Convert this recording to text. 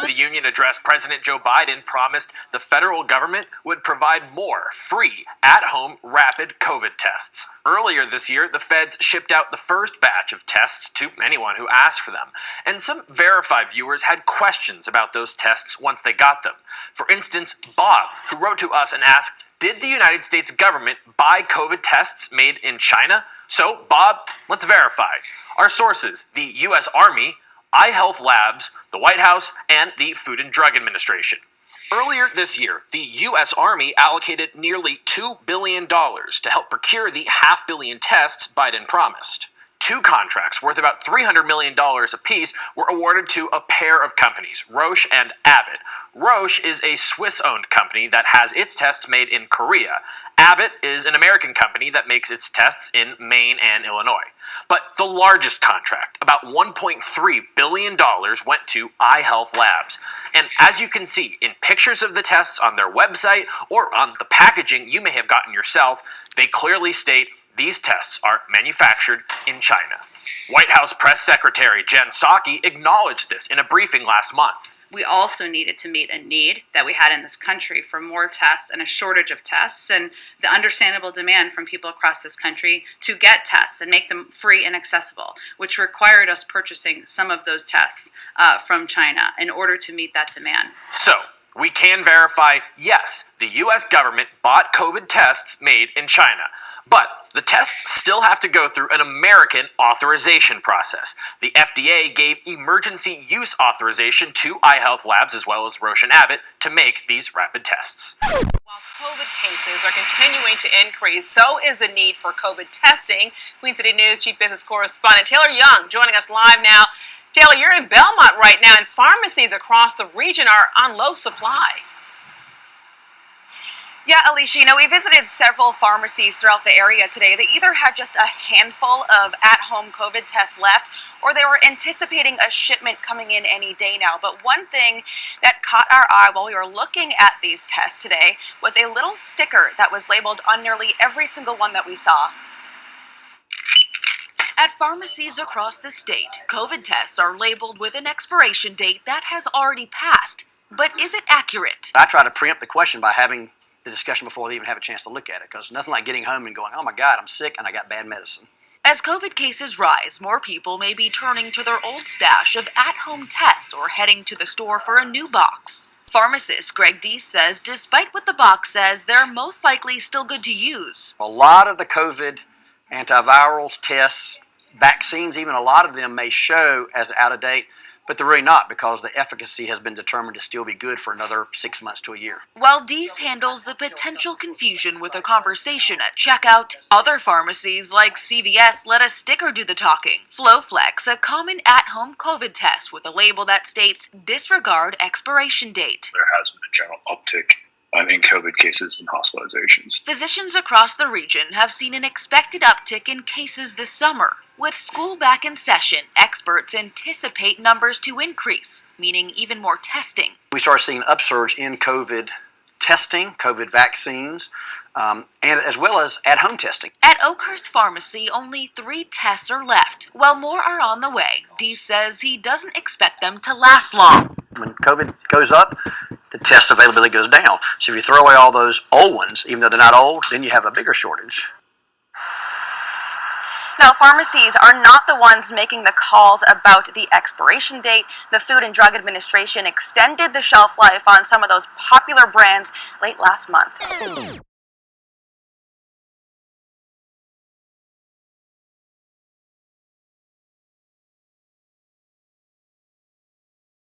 the union addressed, President Joe Biden promised the federal government would provide more free, at-home, rapid COVID tests. Earlier this year, the feds shipped out the first batch of tests to anyone who asked for them, and some Verify viewers had questions about those tests once they got them. For instance, Bob, who wrote to us and asked, did the United States government buy COVID tests made in China? So, Bob, let's verify. Our sources, the U.S. Army, iHealth Labs, the White House, and the Food and Drug Administration. Earlier this year, the U.S. Army allocated nearly $2 billion to help procure the $500 million tests Biden promised. 2 contracts worth about $300 million apiece were awarded to a pair of companies, Roche and Abbott. Roche is a Swiss-owned company that has its tests made in Korea. Abbott is an American company that makes its tests in Maine and Illinois. But the largest contract, about $1.3 billion, went to iHealth Labs. And as you can see in pictures of the tests on their website or on the packaging you may have gotten yourself, they clearly state these tests are manufactured in China. White House Press Secretary Jen Psaki acknowledged this in a briefing last month. We also needed to meet a need that we had in this country for more tests and a shortage of tests, and the understandable demand from people across this country to get tests and make them free and accessible, which required us purchasing some of those tests from China in order to meet that demand. So, we can verify, yes, the U.S. government bought COVID tests made in China. But the tests still have to go through an American authorization process. The FDA gave emergency use authorization to iHealth Labs as well as Roche and Abbott to make these rapid tests. While COVID cases are continuing to increase, so is the need for COVID testing. Queen City News Chief Business Correspondent Taylor Young joining us live now. Taylor, you're in Belmont right now, and pharmacies across the region are on low supply. Yeah, Alicia, we visited several pharmacies throughout the area today. They either had just a handful of at-home COVID tests left, or they were anticipating a shipment coming in any day now. But one thing that caught our eye while we were looking at these tests today was a little sticker that was labeled on nearly every single one that we saw. At pharmacies across the state, COVID tests are labeled with an expiration date that has already passed. But is it accurate? I try to preempt the question by having the discussion before they even have a chance to look at it, because nothing like getting home and going, oh my God, I'm sick and I got bad medicine. As COVID cases rise, more people may be turning to their old stash of at-home tests or heading to the store for a new box. Pharmacist Greg Deese says despite what the box says, they're most likely still good to use. A lot of the COVID antivirals, tests, vaccines, even a lot of them may show as out of date, but they're really not, because the efficacy has been determined to still be good for another 6 months to a year. While Deese handles the potential confusion with a conversation at checkout, other pharmacies like CVS let a sticker do the talking. FlowFlex, a common at-home COVID test with a label that states disregard expiration date. There has been a general uptick in COVID cases and hospitalizations. Physicians across the region have seen an expected uptick in cases this summer. With school back in session, experts anticipate numbers to increase, meaning even more testing. We started seeing an upsurge in COVID testing, COVID vaccines, and as well as at-home testing. At Oakhurst Pharmacy, only 3 tests are left, while more are on the way. Deese says he doesn't expect them to last long. When COVID goes up, the test availability goes down. So if you throw away all those old ones, even though they're not old, then you have a bigger shortage. Now, pharmacies are not the ones making the calls about the expiration date. The Food and Drug Administration extended the shelf life on some of those popular brands late last month.